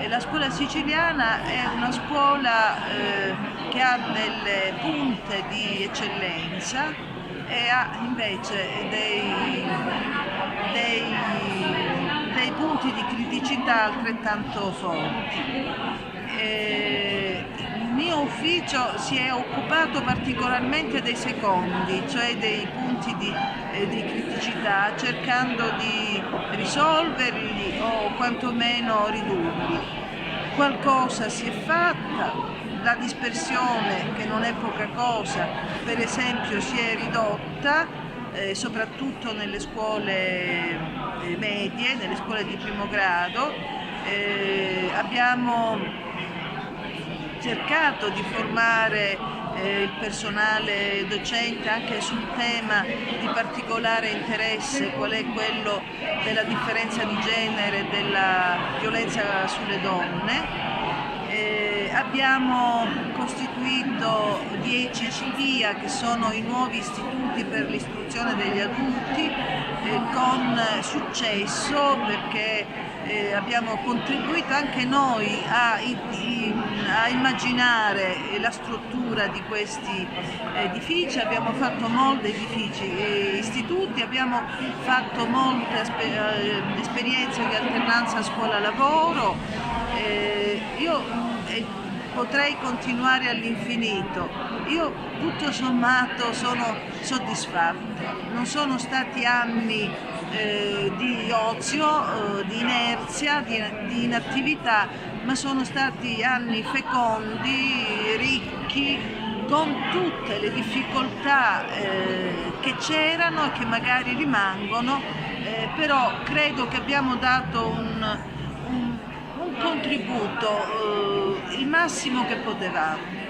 La scuola siciliana è una scuola che ha delle punte di eccellenza e ha invece dei punti di criticità altrettanto forti. Il mio ufficio si è occupato particolarmente dei secondi, cioè dei punti di criticità, cercando di risolverli o quantomeno ridurli. Qualcosa si è fatta, la dispersione, che non è poca cosa, per esempio si è ridotta, soprattutto nelle scuole medie, nelle scuole di primo grado. Abbiamo cercato di formare il personale docente anche sul tema di particolare interesse, qual è quello della differenza di genere e della violenza sulle donne. Abbiamo costituito 10 CIPIA, che sono i nuovi istituti per l'istruzione degli adulti, con successo, perché abbiamo contribuito anche noi a immaginare la struttura di questi edifici. Abbiamo fatto molti istituti, abbiamo fatto molte esperienze di alternanza scuola-lavoro. Io potrei continuare all'infinito. Io tutto sommato sono soddisfatta. Non sono stati anni di ozio, di inerzia, di inattività, ma sono stati anni fecondi, ricchi, con tutte le difficoltà che c'erano e che magari rimangono, però credo che abbiamo dato un contributo, il massimo che potevamo.